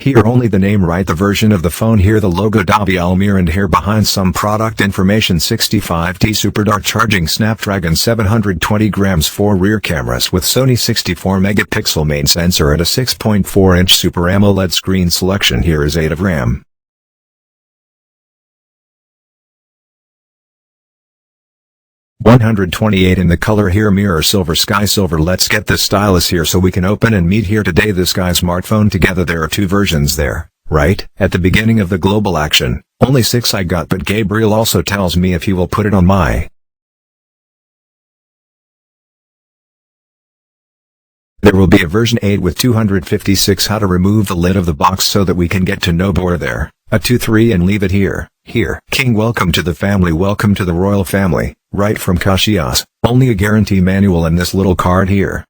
Here only the name right, the version of the phone here, the logo Realme, and here behind some product information. 65T super dark charging, Snapdragon 720 grams, 4 rear cameras with Sony 64 megapixel main sensor and a 6.4-inch Super AMOLED screen. Selection here is 8 of RAM. $128 in the color here, mirror silver, sky silver. Let's get this stylus here so we can open and meet here today this guy smartphone together. There are two versions there, right? At the beginning of the global action, only 6 I got, but Gabriel also tells me if he will put it on my. There will be a version 8 with 256. How to remove the lid of the box so that we can get to know more there. A 2-3 and leave it here. Here. King, welcome to the family, welcome to the royal family. Right from Caxias, only a guarantee manual and this little card here.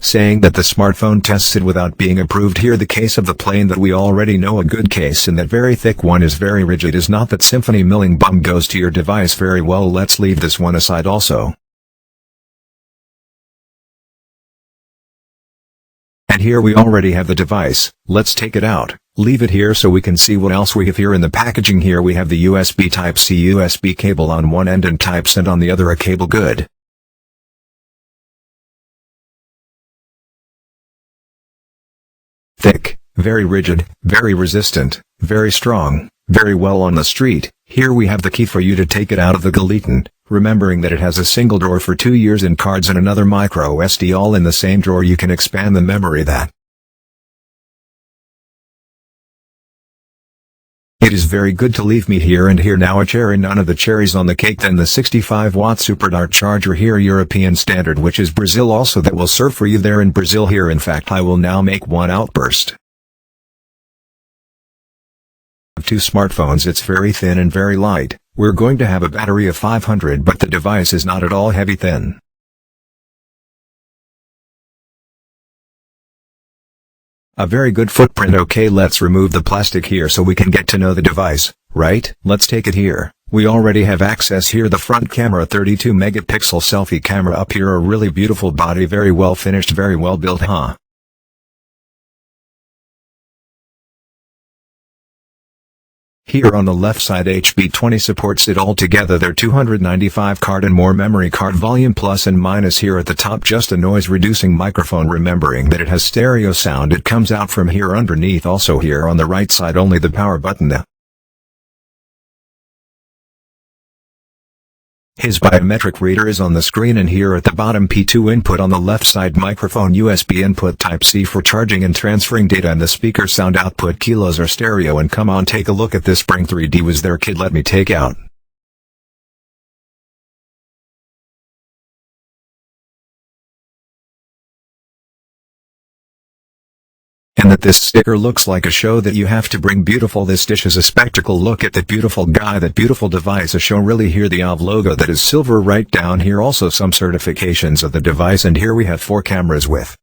Saying that the smartphone tests it without being approved. Here the case of the plane that we already know, a good case, and that very thick one is very rigid. Is not that symphony milling bum goes to your device very well. Let's leave this one aside also. And here we already have the device. Let's take it out, leave it here so we can see what else we have here in the packaging. Here we have the USB Type-C USB cable on one end and Type-C on the other, a cable good. Thick, very rigid, very resistant, very strong, very well on the street. Here we have the key for you to take it out of the gelatin, remembering that it has a single drawer for 2 years and cards and another micro SD all in the same drawer. You can expand the memory that. It is very good to leave me here and here. Now a cherry, none of the cherries on the cake. Then the 65-watt super dart charger here, European standard, which is Brazil also, that will serve for you there in Brazil here. In fact, I will now make one outburst. Two smartphones, it's very thin and very light. We're going to have a battery of 500, but the device is not at all heavy thin. A very good footprint. Okay, let's remove the plastic here so we can get to know the device, right? Let's take it here. We already have access here. The front camera, 32 megapixel selfie camera up here, a really beautiful body, very well finished, very well built, huh? Here on the left side, HB20 supports it all together. There 295 card and more memory card, volume plus and minus. Here at the top, just a noise reducing microphone, remembering that it has stereo sound. It comes out from here underneath. Also here on the right side, only the power button. His biometric reader is on the screen, and here at the bottom, P2 input on the left side, microphone, USB input, Type-C for charging and transferring data, and the speaker sound output. Kilos are stereo. And come on, take a look at this. Spring 3D was there, kid, let me take out. And that this sticker looks like a show that you have to bring. Beautiful. This dish is a spectacle. Look at that beautiful guy, that beautiful device. A show really. Here the OV logo that is silver right down here. Also some certifications of the device, and here we have 4 cameras with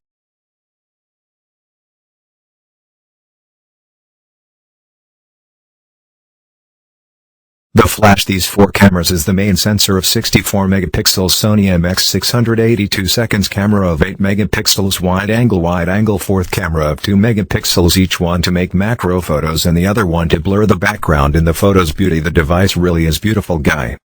the flash. These 4 cameras is the main sensor of 64 megapixels, Sony MX 682 seconds, camera of 8 megapixels, wide angle, fourth camera of 2 megapixels, each one to make macro photos and the other one to blur the background in the photos. Beauty. The device really is beautiful, guy.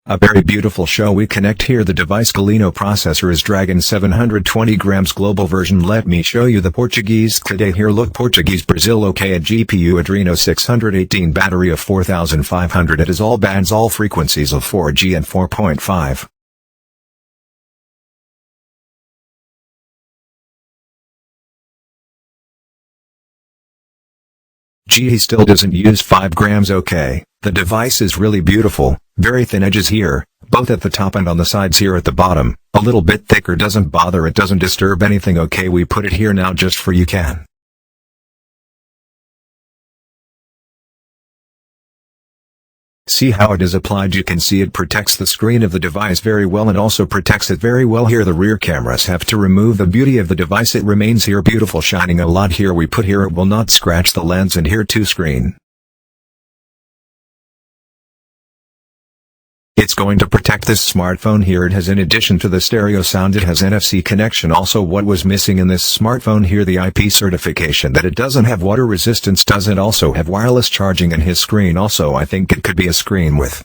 A very beautiful show. We connect here the device. Galeno processor is Dragon 720 grams global version. Let me show you the Portuguese today. Here look, Portuguese Brazil. Okay, a GPU Adreno 618, battery of 4500. It is all bands, all frequencies of 4G and 4.5. He still doesn't use 5 grams. Okay, the device is really beautiful, very thin edges here, both at the top and on the sides. Here at the bottom, a little bit thicker, doesn't bother, it doesn't disturb anything. Okay, we put it here now just for you can. See how it is applied. You can see it protects the screen of the device very well and also protects it very well. Here the rear cameras have to remove the beauty of the device. It remains here beautiful, shining a lot. Here we put here, it will not scratch the lens, and here 2 screen. It's going to protect this smartphone here. It has, in addition to the stereo sound, it has NFC connection. Also, what was missing in this smartphone here, the IP certification that it doesn't have water resistance. Doesn't also have wireless charging in his screen. Also, I think it could be a screen with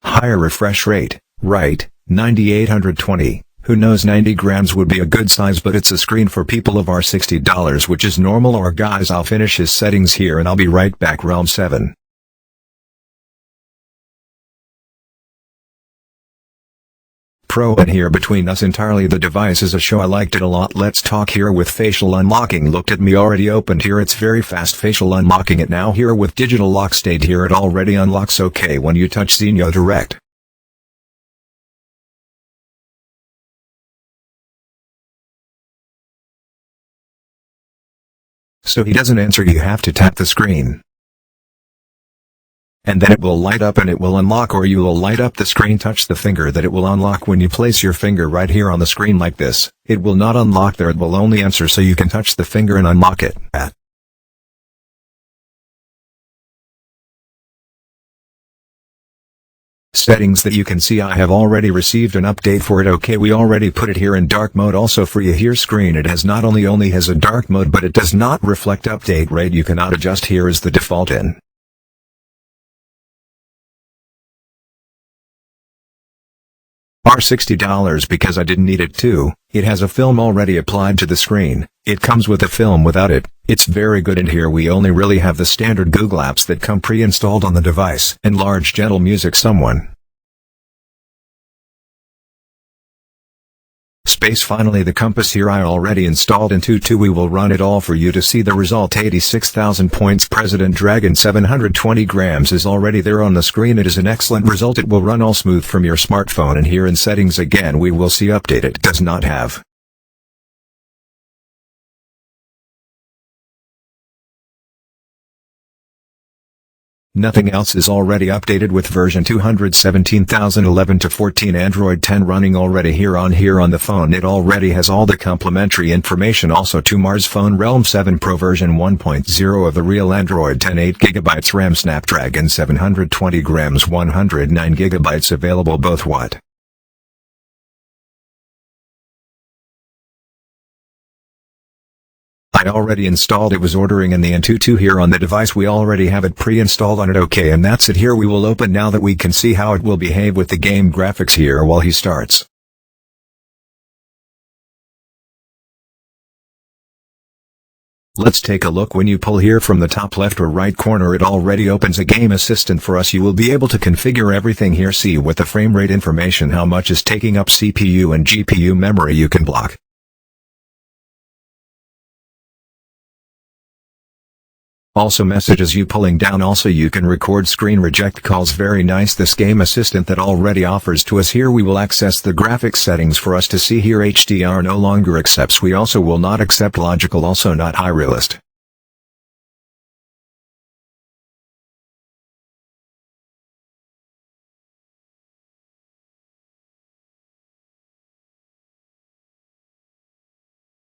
higher refresh rate, right, 9820. Who knows, 90 grams would be a good size, but it's a screen for people of our $60, which is normal. Or guys, I'll finish his settings here and I'll be right back. Realme 7 Pro, and here between us entirely the device is a show. I liked it a lot. Let's talk here with facial unlocking. Looked at me, already opened here. It's very fast facial unlocking it now here with digital lock state here. It already unlocks okay when you touch Zenio Direct. So he doesn't answer, you have to tap the screen. And then it will light up and it will unlock, or you will light up the screen, touch the finger that it will unlock. When you place your finger right here on the screen like this, it will not unlock there, it will only answer, so you can touch the finger and unlock it. Settings that you can see, I have already received an update for it. Okay, we already put it here in dark mode. Also for you here screen, it has not only has a dark mode, but it does not reflect update rate. You cannot adjust here as the default in. Are $60 because I didn't need it too. It has a film already applied to the screen. It comes with a film without it. It's very good. And here we only really have the standard Google apps that come pre-installed on the device. Enlarge gentle music someone. Space. Finally the compass here I already installed in 2.2. We will run it all for you to see the result. 86,000 points. President Dragon 720 grams is already there on the screen. It is an excellent result. It will run all smooth from your smartphone. And here in settings again we will see update. It does not have nothing else is already updated with version 217,011 to 14 Android 10 running already here on the phone. It already has all the complimentary information. Also to Mars phone Realme 7 Pro version 1.0 of the real Android 10, 8GB RAM, Snapdragon 720 grams, 109GB available. Both what? I already installed. It was ordering in the N22 here on the device. We already have it pre-installed on it. Okay, and that's it. Here we will open now that we can see how it will behave with the game graphics here while he starts. Let's take a look. When you pull here from the top left or right corner, it already opens a game assistant for us. You will be able to configure everything here. See with the frame rate information, how much is taking up CPU and GPU memory. You can block. Also messages you pulling down. Also you can record screen reject calls. Very nice, this game assistant that already offers to us. Here we will access the graphics settings for us to see here. HDR no longer accepts. We also will not accept logical, also not high realist.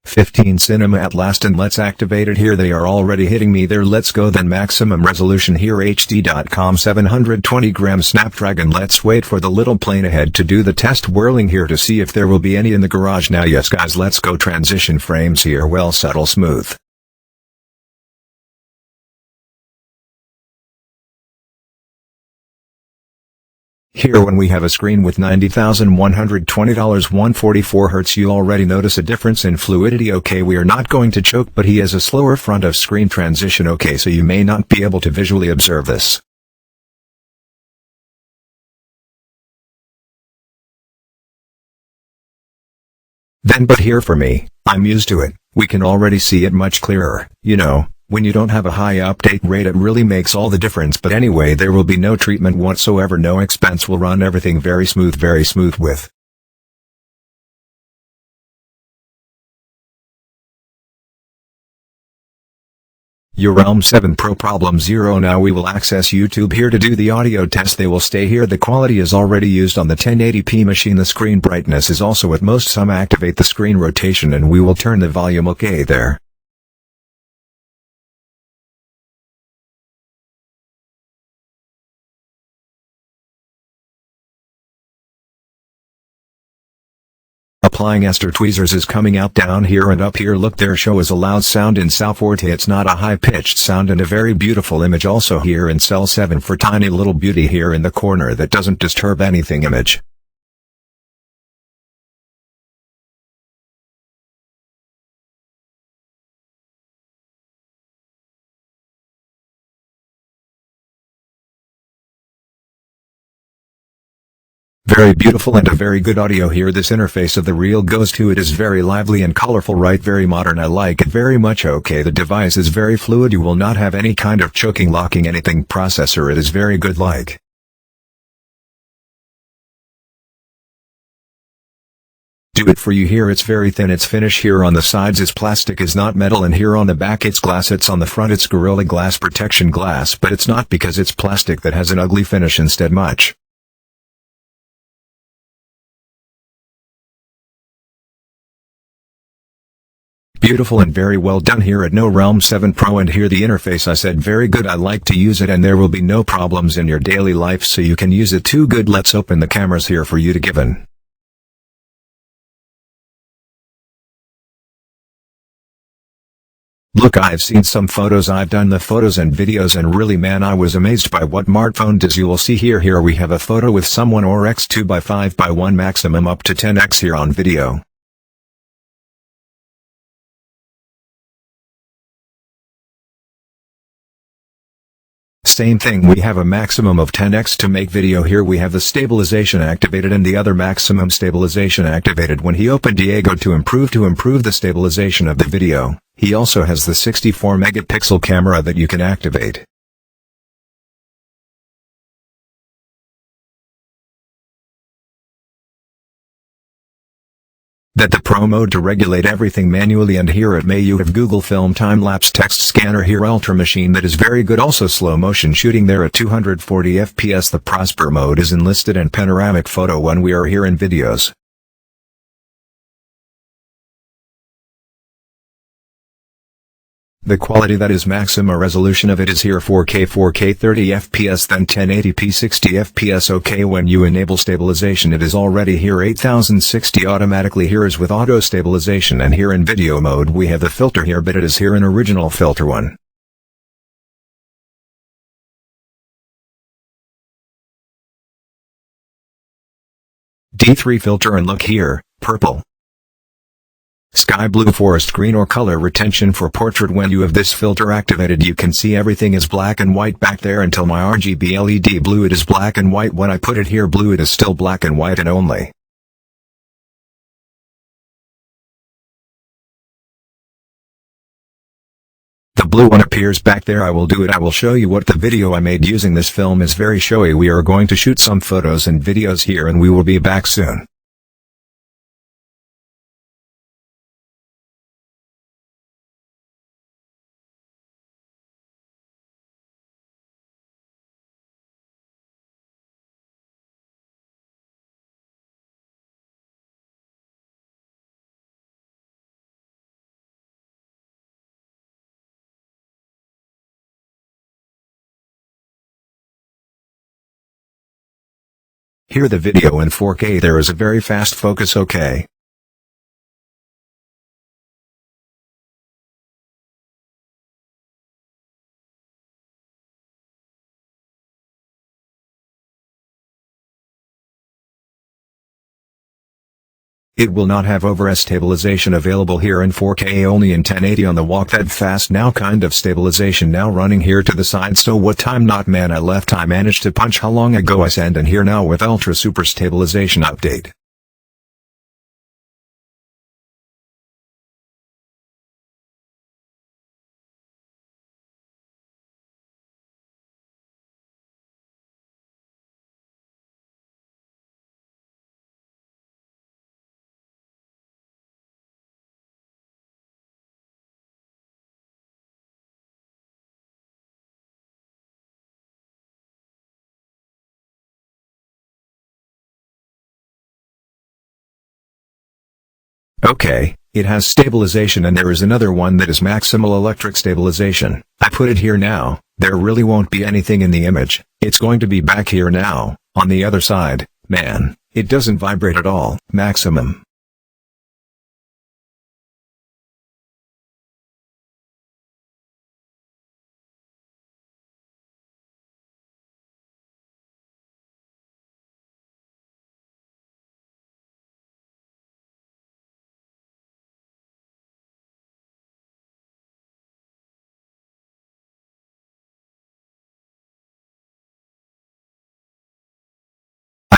"15 cinema at last," and let's activate it here. They are already hitting me there. Let's go then. Maximum resolution here HD.com 720 grams Snapdragon. Let's wait for the little plane ahead to do the test whirling here to see if there will be any in the garage now. Yes guys, let's go. Transition frames here, well, subtle, smooth. Here when we have a screen with $90,120 144 Hz, you already notice a difference in fluidity. Okay, we are not going to choke, but he has a slower front of screen transition. Okay, so you may not be able to visually observe this. But here for me, I'm used to it. We can already see it much clearer. You know, when you don't have a high update rate, it really makes all the difference. But anyway, there will be no treatment whatsoever, no expense. Will run everything very smooth with. Your Realme 7 Pro problem 0. Now we will access YouTube here to do the audio test. They will stay here. The quality is already used on the 1080p machine. The screen brightness is also at most. Some activate the screen rotation and we will turn the volume. Okay there. applying ester tweezers is coming out down here and up here. Look, there show is a loud sound in cell forte. It's not a high-pitched sound, and a very beautiful image also here in cell 7 for tiny little beauty here in the corner that doesn't disturb anything image. Very beautiful and a very good audio here. This interface of the Real goes to it is very lively and colorful, right? Very modern. I like it very much. Okay, the device is very fluid. You will not have any kind of choking, locking, anything. Processor, it is very good. Like do it for you here. It's very thin. Its finish here on the sides is plastic, is not metal, and here on the back it's glass. It's on the front it's Gorilla Glass protection glass, but it's not because it's plastic that has an ugly finish. Instead much. Beautiful and very well done here at No Realme 7 Pro, and here the interface I said very good. I like to use it and there will be no problems in your daily life, so you can use it too good. Let's open the cameras here for you to given. Look, I've seen some photos, I've done the photos and videos, and really man, I was amazed by what smartphone does. You will see here we have a photo with someone or x 2x5x1 maximum up to 10x here on video. Same thing, we have a maximum of 10x to make video. Here we have the stabilization activated and the other maximum stabilization activated when he opened Diego to improve the stabilization of the video. He also has the 64 megapixel camera that you can activate. That the Pro mode to regulate everything manually, and here at May you have Google Film time-lapse text scanner here, Ultra Machine, that is very good. Also slow motion shooting there at 240 fps. The Prosper mode is enlisted, and panoramic photo when we are here in videos. The quality, that is maximum resolution of it, is here 4K 30 fps, then 1080p 60 fps. Okay, when you enable stabilization it is already here 8060 automatically. Here is with auto stabilization, and here in video mode we have the filter here, but it is here an original filter one. D3 filter, and look here, purple, sky blue, forest green, or color retention for portrait. When you have this filter activated you can see everything is black and white back there until my RGB LED blue. It is black and white. When I put it here blue it is still black and white and only. The blue one appears back there. I will show you what the video I made using this film is very showy. We are going to shoot some photos and videos here and we will be back soon. Here the video in 4K, there is a very fast focus. Okay. It will not have over stabilization available here in 4K, only in 1080 on the walk. That fast now kind of stabilization now running here to the side. So what time not man I left, I managed to punch how long ago I sent, and here now with ultra super stabilization update. Okay, it has stabilization, and there is another one that is maximal electric stabilization. I put it here now. There really won't be anything in the image. It's going to be back here now, on the other side. Man, it doesn't vibrate at all. Maximum.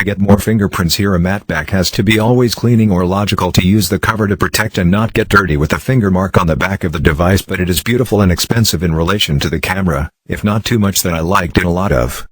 get more fingerprints here. A matte back has to be always cleaning or logical to use the cover to protect and not get dirty with a finger mark on the back of the device, but it is beautiful and expensive in relation to the camera, if not too much that I liked it a lot of.